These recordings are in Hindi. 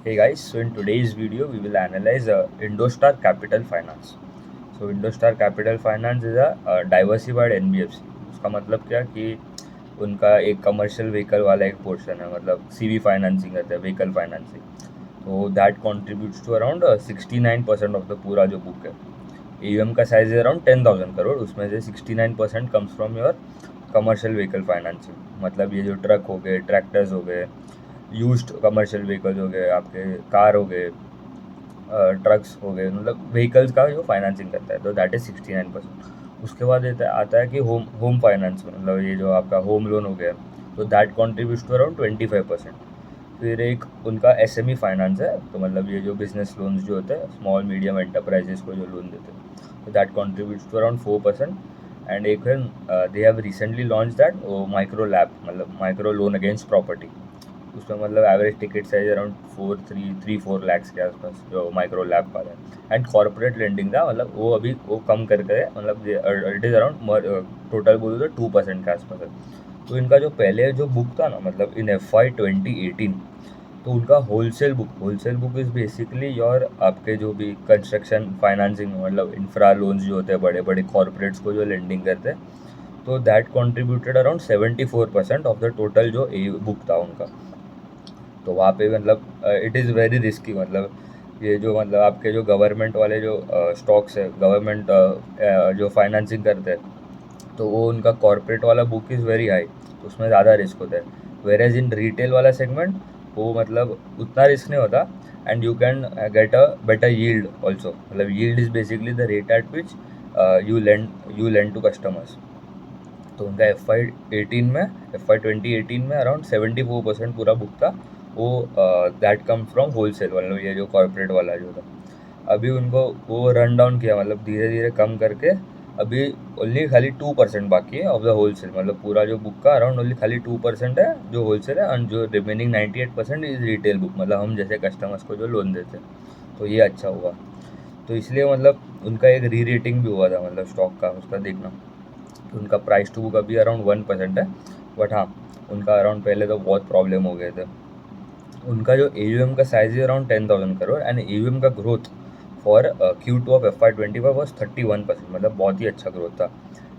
Hey guys, so in today's video we will analyze Indostar Capital Finance. So Indostar Capital Finance is a diversified NBFC. उसका मतलब क्या कि उनका एक कमर्शियल व्हीकल वाला एक पोर्शन है, मतलब सीवी फाइनेंसिंग रहता है, व्हीकल फाइनेंसिंग। तो that contributes to around 69% of the पूरा जो बुक है। AUM का साइज है अराउंड 10,000 करोड़, उसमें से 69% comes from your commercial vehicle financing. मतलब ये जो ट्रक हो गए, ट्रैक्टर्स हो गए, यूज्ड कमर्शियल व्हीकल्स हो गए, आपके कार हो गए, ट्रक्स हो गए, मतलब व्हीकल्स का जो फाइनेंसिंग करता है, तो दैट इज 69%। उसके बाद आता है कि होम होम फाइनेंस, मतलब ये जो आपका होम लोन हो गया, तो दैट कॉन्ट्रीब्यूट्स टू अराउंड 25%। फिर एक उनका SME फाइनेंस है, तो मतलब ये जो बिजनेस लोन्स जो होते हैं, स्मॉल मीडियम एंटरप्राइजेस को जो लोन देते हैं, तो that contributes to around 4%। And एक है they have recently launch that micro LAP, मतलब माइक्रो लोन अगेंस्ट प्रॉपर्टी। उसमें मतलब average ticket size around 4 3 4 lakh के आसपास जो माइक्रो लैब वाला है। एंड कॉर्पोरेट लेंडिंग था, मतलब वो अभी वो कम करके, मतलब इट इज़ अराउंड टोटल बोलो तो 2% के आसपास है। तो इनका जो पहले जो बुक था ना, मतलब इन FY 2018, तो उनका wholesale book is basically your आपके जो भी कंस्ट्रक्शन फाइनेंसिंग, मतलब इंफ्रा लोन्स जो होते हैं, बड़े बड़े कॉर्पोरेट्स को जो लेंडिंग करते हैं, तो that contributed around 74% of the total जो ए बुक था उनका। तो वहाँ पे मतलब इट इज़ वेरी रिस्की, मतलब ये जो मतलब आपके जो गवर्नमेंट वाले जो स्टॉक्स है, गवर्नमेंट जो फाइनेंसिंग करते हैं, तो वो उनका कॉर्पोरेट वाला बुक इज़ वेरी हाई, तो उसमें ज़्यादा रिस्क होता है। वेरेज इन रिटेल वाला सेगमेंट, वो मतलब उतना रिस्क नहीं होता। And you can get a better yield also, मतलब yield is basically the rate at which you lend to customers. तो उनका FY 2018 में अराउंड 74% पूरा बुक था, वो दैट कम फ्रॉम होलसेल, मतलब ये जो कॉर्पोरेट वाला जो था। अभी उनको वो रन डाउन किया, मतलब धीरे धीरे कम करके अभी ओनली खाली 2% बाकी है ऑफ द होलसेल, मतलब पूरा जो बुक का अराउंड ओनली खाली 2% है जो होलसेल है, एंड जो रिमेनिंग 98% इज रिटेल बुक, मतलब हम जैसे कस्टमर्स को जो लोन देते हैं। तो ये अच्छा हुआ। तो इसलिए मतलब उनका एक री रेटिंग भी हुआ था, मतलब स्टॉक का, उसका देखना। तो उनका प्राइस टू बुक अभी अराउंड 1% है। बट हाँ, उनका अराउंड पहले तो बहुत प्रॉब्लम हो गए थे। उनका जो AUM का साइज है अराउंड 10,000 करोड़, एंड AUM का growth for Q2 of FY 25 was 31%, मतलब बहुत ही अच्छा ग्रोथ था।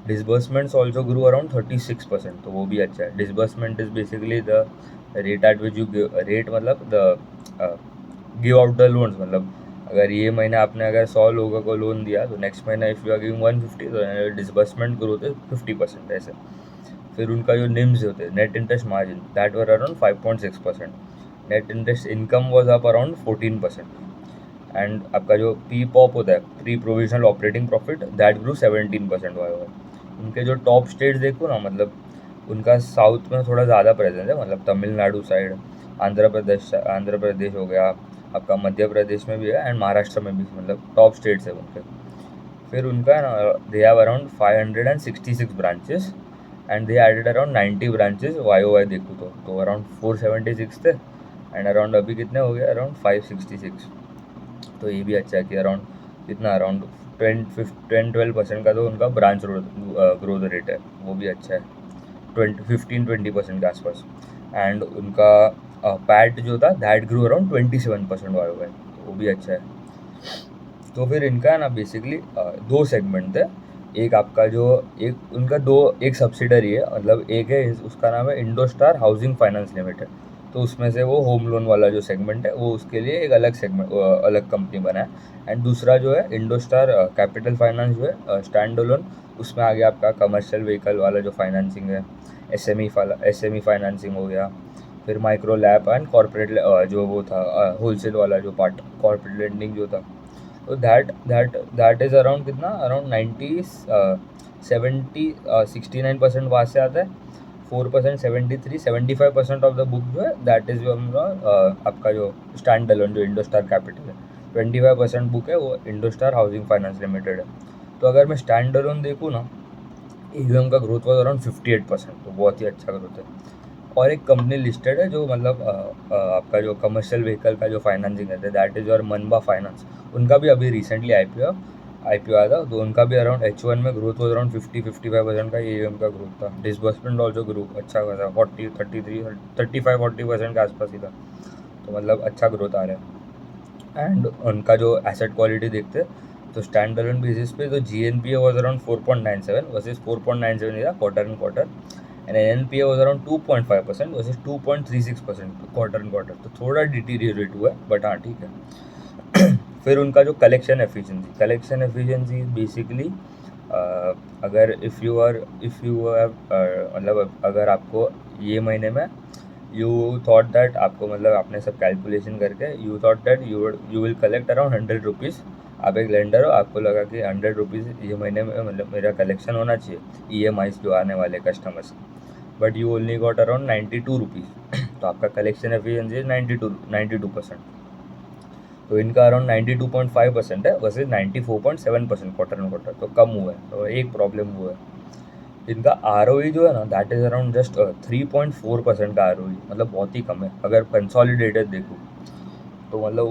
डिसबर्समेंट्स ऑल्सो ग्रो अराउंड 36%, तो वो भी अच्छा है। Disbursement is basically the rate at which you rate, मतलब the give out the loans, मतलब अगर ये महीने आपने अगर 100 लोगों को लोन दिया, तो नेक्स्ट महीना इफ़ यू आर गिविंग 150, तो डिसबर्समेंट ग्रोथ है 50% ऐसे। फिर उनका जो निम्स होते हैं, net interest margin, that were around 5.6%। Net interest income was up around 14%। And आपका जो पी पॉप होता है, pre provisional operating profit, that grew 17% Y. उनके जो टॉप स्टेट्स देखो ना, मतलब उनका साउथ में थोड़ा ज़्यादा प्रेजेंस है, मतलब तमिलनाडु साइड, आंध्र प्रदेश हो गया, आपका मध्य प्रदेश में भी है, एंड महाराष्ट्र में भी, मतलब टॉप स्टेट्स है उनके। फिर उनका ना they have around 566 branches, and they added around 90 branches YOY देखो तो अराउंड 476 थे, एंड अराउंड अभी कितने हो गए, अराउंड 566। तो ये भी अच्छा है कि अराउंड कितना, अराउंड 10-12% का तो उनका ब्रांच ग्रोथ रेट है, वो भी अच्छा है, 15-20% के आसपास। एंड उनका पैट जो था, दैट ग्रो अराउंड 27% वाई, तो वो भी अच्छा है। तो फिर इनका ना बेसिकली दो सेगमेंट थे। एक आपका जो एक उनका दो एक सब्सिडरी है, मतलब एक है उसका नाम है इंडोस्टार हाउसिंग फाइनेंस लिमिटेड, तो उसमें से वो होम लोन वाला जो सेगमेंट है, वो उसके लिए एक अलग सेगमेंट, अलग कंपनी बना है। एंड दूसरा जो है इंडोस्टार कैपिटल फाइनेंस जो है स्टैंड लोन, उसमें आगे आपका कमर्शियल व्हीकल वाला जो फाइनेंसिंग है, SME फाइनेंसिंग हो गया, फिर माइक्रो लैब एंड कॉर्पोरेट जो वो था होलसेल वाला जो पार्ट, कॉर्पोरेट लेंडिंग जो था। तो दैट इज़ अराउंड कितना, अराउंड 69% वहाँ से आता है, 4% 75% ऑफ द बुक जो है, दैट इज़ जो आपका जो स्टैंड अलोन जो इंडोस्टार कैपिटल है, 25% बुक है वो इंडोस्टार हाउसिंग फाइनेंस लिमिटेड है। तो अगर मैं स्टैंड अलोन देखूँ ना, AUM का ग्रोथ वॉज अराउंड 58%, तो बहुत ही अच्छा ग्रोथ है। और एक कंपनी लिस्टेड है जो मतलब आपका जो कमर्शियल व्हीकल का जो फाइनेंसिंग है, दैट इज़ योर मनबा फाइनेंस। उनका भी अभी रिसेंटली IPO आया था, तो उनका भी अराउंड H1 में ग्रोथ वॉज अराउंड 50-55% का AUM का ग्रोथ था। डिसबर्समेंट ऑल्सो ग्रो अच्छा खासा 40 33 35 40% के आसपास ही था। तो मतलब अच्छा ग्रोथ आ रहा है। एंड उनका जो एसेट क्वालिटी देखते हैं तो स्टैंड अलोन बेसिस पे तो GNPA वॉज अराउंड 4.97 वर्सेज 4.97 था quarter and quarter, and NNPA was around 2.5% versus 2.36% quarter and quarter, तो थोड़ा डिटीरियरेट हुआ है बट हाँ ठीक है। फिर उनका जो कलेक्शन एफिशिएंसी बेसिकली अगर इफ़ यू हैव मतलब अगर आपको ये महीने में यू थॉट दैट आपको मतलब आपने सब कैलकुलेशन करके you thought that you will collect around 100 rupees, आप एक लेंडर हो, आपको लगा कि 100 रुपीज़ ये महीने में मतलब मेरा कलेक्शन होना चाहिए EMIs जो आने वाले customers, but you only got around 92 rupees. तो आपका कलेक्शन एफिशिएंसी 92%। तो इनका अराउंड 92.5% है वर्सेज 94.7% क्वार्टर एंड क्वार्टर, तो कम हुआ है। तो एक प्रॉब्लम हुआ है इनका ROE जो है ना दैट इज़ अराउंड जस्ट 3.4% का ROE, मतलब बहुत ही कम है अगर कंसोलिडेटेड देखूँ तो, मतलब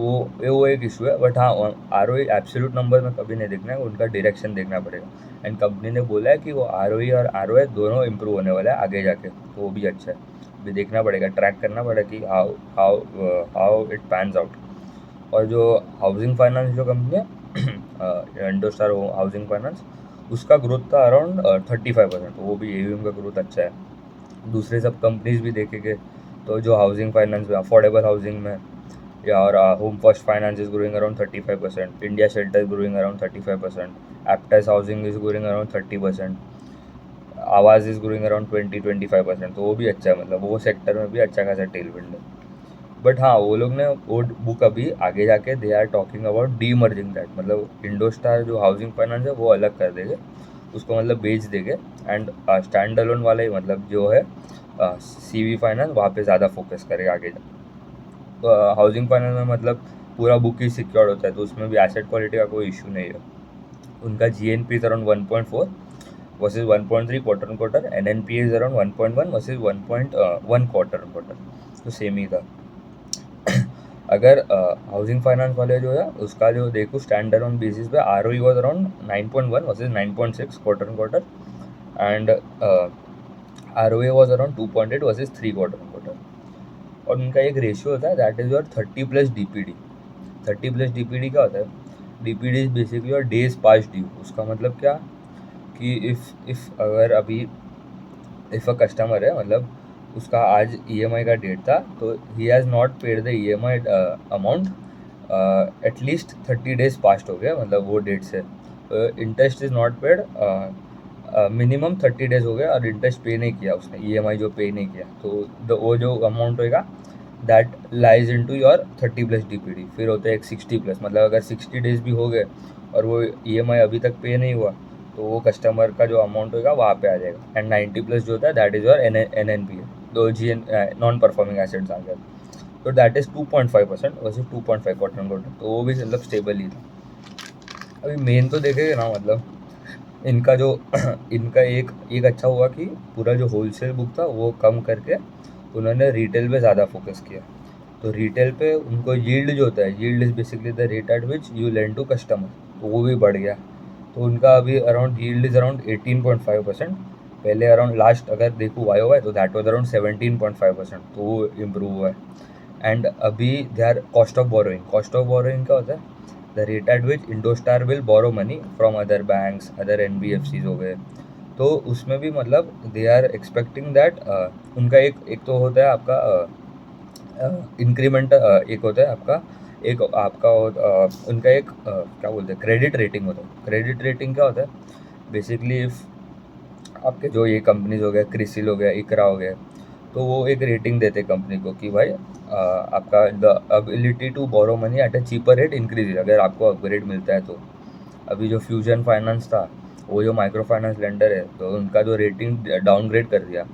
वो एक इशू है। बट हाँ ROE एब्सोल्यूट नंबर में कभी नहीं देखना है, उनका डायरेक्शन देखना पड़ेगा। एंड कंपनी ने बोला है कि वो ROE और ROA दोनों इम्प्रूव होने वाला है आगे जाके, तो वो भी अच्छा है। अभी देखना पड़ेगा, ट्रैक करना पड़ेगा कि हाउ इट पैन्स आउट। और जो हाउसिंग फाइनेंस जो कंपनी है इंडोस्टार हाउसिंग फाइनेंस, उसका ग्रोथ था अराउंड 35%, तो वो भी AUM का ग्रोथ अच्छा है। दूसरे सब कंपनीज भी देखेंगे तो जो हाउसिंग फाइनेंस में अफोर्डेबल हाउसिंग में या और home first finance is growing around 35%, India shelter is growing around 35%, Aptus housing is growing around 30%, Aavas is growing around 20-25%, तो वो भी अच्छा है, मतलब वो सेक्टर में भी अच्छा खासा टेलविंड है। बट हाँ वो लोग ने वो बुक अभी आगे जाके they are talking about demerging that, मतलब इंडोस्टार जो हाउसिंग फाइनेंस है वो अलग कर देंगे, उसको मतलब बेच देंगे, एंड स्टैंड अलोन वाला ही मतलब जो है CV फाइनेंस वहाँ पे ज़्यादा फोकस करेगा आगे जाके। तो हाउसिंग फाइनेंस में मतलब पूरा बुक ही सिक्योर्ड होता है, तो उसमें भी एसेट क्वालिटी का कोई इशू नहीं है। उनका GNP is around 1.4 versus 1.3 quarter and quarter, NNPA is around 1.1 versus 1.1 quarter and quarter, तो सेम ही था। अगर हाउसिंग फाइनेंस वाले जो है उसका जो देखो स्टैंड अलोन बेसिस पे ROE was around 9.1 versus 9.6 quarter and quarter, and ROA was around 2.8 versus 3 quarter and quarter. और उनका एक रेशियो होता है that is your 30+ DPD। 30+ DPD क्या होता है? DPD is basically your days past due. उसका मतलब क्या कि इफ़ अगर अभी इफ़ अ कस्टमर है, मतलब उसका आज EMI का डेट था, तो he has not paid the EMI amount at least 30 days past हो गया, मतलब वो डेट से interest is not paid, minimum 30 days हो गया और इंटरेस्ट पे नहीं किया उसने, EMI जो पे नहीं किया, तो वो जो अमाउंट होएगा that lies in to your 30+ DPD। फिर होते हैं एक 60+, मतलब अगर 60 डेज भी हो गए और वो EMI अभी तक पे नहीं हुआ, तो वो कस्टमर का जो अमाउंट होगा वहाँ पे आ जाएगा। एंड 90+ जो होता है दैट इज़ योर NNPA, तो नॉन परफॉर्मिंग एसेट्स आ गया, तो that is 2.5% versus 2.5 quarter and quarter, तो वो भी मतलब स्टेबल ही था। अभी मेन तो देखेंगे ना, मतलब इनका जो इनका एक अच्छा हुआ कि पूरा जो होलसेल बुक था वो कम करके उन्होंने रिटेल पे ज़्यादा फोकस किया। तो रिटेल पे उनको यील्ड जो होता है, yield is basically the rate at which you lend to customer, तो वो भी बढ़ गया। तो उनका अभी अराउंड यील्ड इज़ अराउंड 18.5%, पहले अराउंड लास्ट अगर देखूँ YOY तो दैट वॉज अराउंड 17.5%, तो वो इम्प्रूव हुआ है। एंड अभी they are cost of borrowing क्या होता है? The rate at which IndoStar will borrow money from other banks, other NBFCs हो गए, तो उसमें भी मतलब दे आर एक्सपेक्टिंग दैट उनका एक तो होता है आपका इंक्रीमेंट, एक होता है आपका एक आपका उनका एक क्या बोलते हैं क्रेडिट रेटिंग होता है। क्रेडिट रेटिंग क्या होता है? बेसिकली इफ़ आपके जो ये कंपनीज हो गया, क्रिसिल हो गया, इकरा हो गया, तो वो एक रेटिंग देते कंपनी को कि भाई आपका the ability to borrow money at a cheaper rate increase, अगर आपको अपग्रेड मिलता है तो। अभी जो फ्यूजन फाइनेंस था, वो जो माइक्रो फाइनेंस लेंडर है, तो उनका जो रेटिंग डाउनग्रेड कर दिया,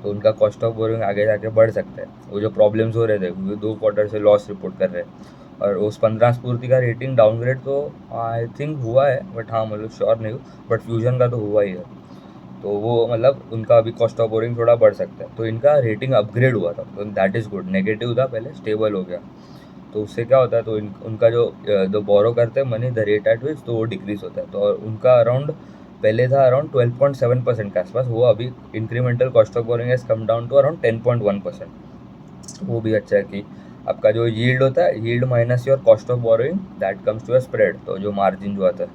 तो उनका कॉस्ट ऑफ बोरोइंग आगे जाके बढ़ सकता है। वो जो प्रॉब्लम्स हो रहे थे, वो 2 क्वार्टर से लॉस रिपोर्ट कर रहे हैं, और उस 15 स्फूर्ति का रेटिंग डाउनग्रेड तो आई थिंक हुआ है, बट हाँ मतलब श्योर नहीं हूँ, बट फ्यूजन का तो हुआ ही है। तो वो मतलब उनका अभी कॉस्ट ऑफ बोरिंग थोड़ा बढ़ सकता है, तो इनका रेटिंग अपग्रेड हुआ था, तो दैट इज़ गुड। नेगेटिव था पहले, स्टेबल हो गया, तो उससे क्या होता है, तो उनका जो बोरो करते हैं मनी द रेट एट विच, तो वो डिक्रीज होता है। तो और उनका अराउंड पहले था अराउंड 12.7% के आसपास, वो अभी incremental cost of borrowing has come down to around 10.1%। वो भी अच्छा है कि आपका जो यील्ड होता है, yield minus your cost of borrowing, that comes to a spread. तो जो मार्जिन जो आता है,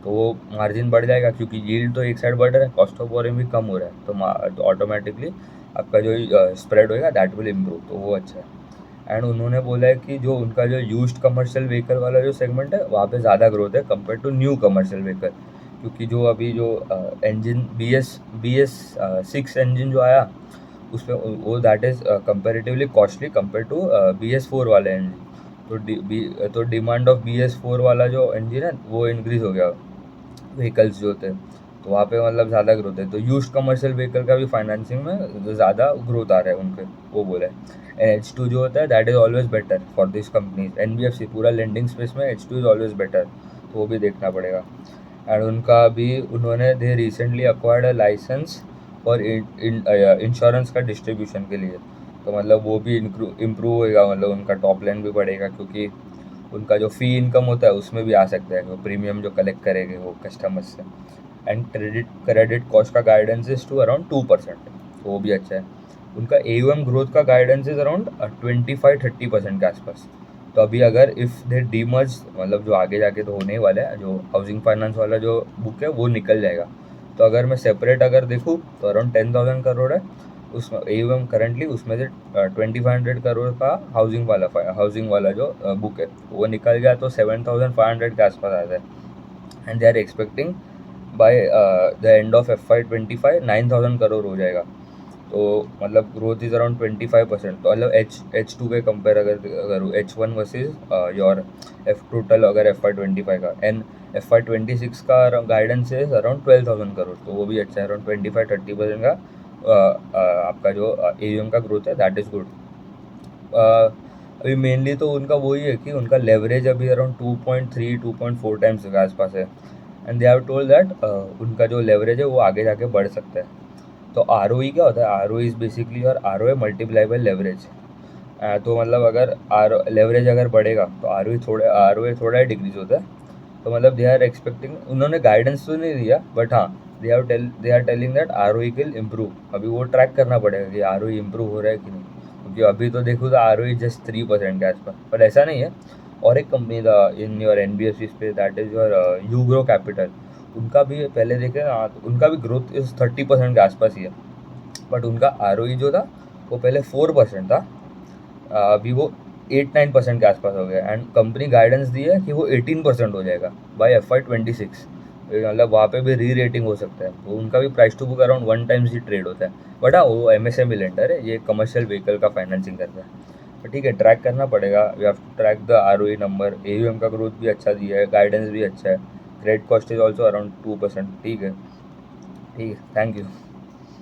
तो वो मार्जिन बढ़ जाएगा क्योंकि यील्ड तो एक साइड बढ़ रहा है, कॉस्ट ऑफ बोरोइंग भी कम हो रहा है, तो ऑटोमेटिकली आपका जो स्प्रेड होएगा दैट विल इम्प्रूव, तो वो अच्छा है। एंड उन्होंने बोला है कि जो उनका जो यूज्ड कमर्शियल व्हीकल वाला जो सेगमेंट है वहाँ पे ज़्यादा ग्रोथ है compare to new commercial vehicle, क्योंकि जो अभी जो इंजन बी एस 6 इंजन जो आया उसमें वो that is comparatively costly compare to BS4 वाले इंजन। तो डिमांड ऑफ BS4 वाला जो इंजन है वो इंक्रीज़ हो गया व्हीकल्स जो होते हैं, तो वहाँ पे मतलब ज़्यादा ग्रोथ है। तो यूज्ड कमर्शियल व्हीकल का भी फाइनेंसिंग में ज़्यादा ग्रोथ आ रहा है उनके, वो बोला है। एंड H2 जो होता है that is always better for this companies. NBFC पूरा लेंडिंग स्पेस में H2 इज़ ऑलवेज बेटर, तो वो भी देखना पड़ेगा। एंड उनका भी उन्होंने they recently acquired a licence for insurance का डिस्ट्रीब्यूशन के लिए, तो मतलब वो भी इम्प्रूव होएगा, मतलब उनका टॉप लाइन भी बढ़ेगा क्योंकि उनका जो फ़ी इनकम होता है उसमें भी आ सकता है वो प्रीमियम जो कलेक्ट करेंगे वो कस्टमर्स से। एंड क्रेडिट कॉस्ट का गाइडेंस इज टू अराउंड 2%, तो वो भी अच्छा है। उनका AUM ग्रोथ का गाइडेंस इज अराउंड 25-30% के आसपास। तो अभी अगर इफ़ दे डीमर्ज, मतलब जो आगे जाके तो होने ही वाला है, जो हाउसिंग फाइनेंस वाला जो बुक है वो निकल जाएगा। तो अगर मैं सेपरेट अगर देखूँ तो अराउंड 10,000 करोड़ है उसमें AUM करंटली, उसमें से 2,500 करोड़ का हाउसिंग वाला जो बुक है वो निकल गया तो 7,500 के आसपास आता है। And they are expecting by the end of FY25 9,000 crore हो जाएगा। तो मतलब ग्रोथ इज अराउंड 25%। तो मतलब H2 के कंपेयर अगर करूँ, H1 वर्सेज योर टोटल अगर FY25 का, एंड FY26 का गाइडेंस है अराउंड 12,000 करोड़, तो वो भी अच्छा है। अराउंड 25-30% का आपका जो AUM का ग्रोथ है दैट इज़ गुड। अभी मेनली तो उनका वही है कि उनका लेवरेज अभी अराउंड 2.3-2.4 टाइम्स के आसपास है। And they have told that उनका जो लेवरेज है वो आगे जाके बढ़ सकता है। तो ROE क्या होता है? ROE इज़ बेसिकली और ROA मल्टीप्लाई बाय लेवरेज। तो मतलब अगर लेवरेज अगर बढ़ेगा तो ROA थोड़ा ही डिक्रीज होता है। तो मतलब दे आर एक्सपेक्टिंग, उन्होंने गाइडेंस तो नहीं दिया बट हाँ they are telling that ROE will improve. अभी वो ट्रैक करना पड़ेगा कि ROE इम्प्रूव हो रहा है कि नहीं, क्योंकि अभी तो देखो तो ROE जस्ट 3% के आसपास, पर ऐसा नहीं है। और एक कंपनी था इन योर NBFC पे, that is your Ugro capital. उनका भी पहले देखे ना तो उनका भी ग्रोथ इस 30% के आसपास ही है, बट उनका ROE जो था वो पहले 4% था, अभी वो 8-9% के आसपास हो गया। एंड कंपनी गाइडेंस दी है कि वो 18% हो जाएगा बाय FY26। मतलब वहाँ पे भी री रेटिंग हो सकता है। तो उनका भी price to book around 1 times ही ट्रेड होता है। बट हाँ वो MSME लेंडर है, ये कमर्शियल व्हीकल का फाइनेंसिंग करता है। तो ठीक है, ट्रैक करना पड़ेगा, we have to track the ROE number. AUM का ग्रोथ भी अच्छा दिया है, गाइडेंस भी अच्छा है, credit cost is also around 2%। ठीक है, ठीक है, थैंक यू।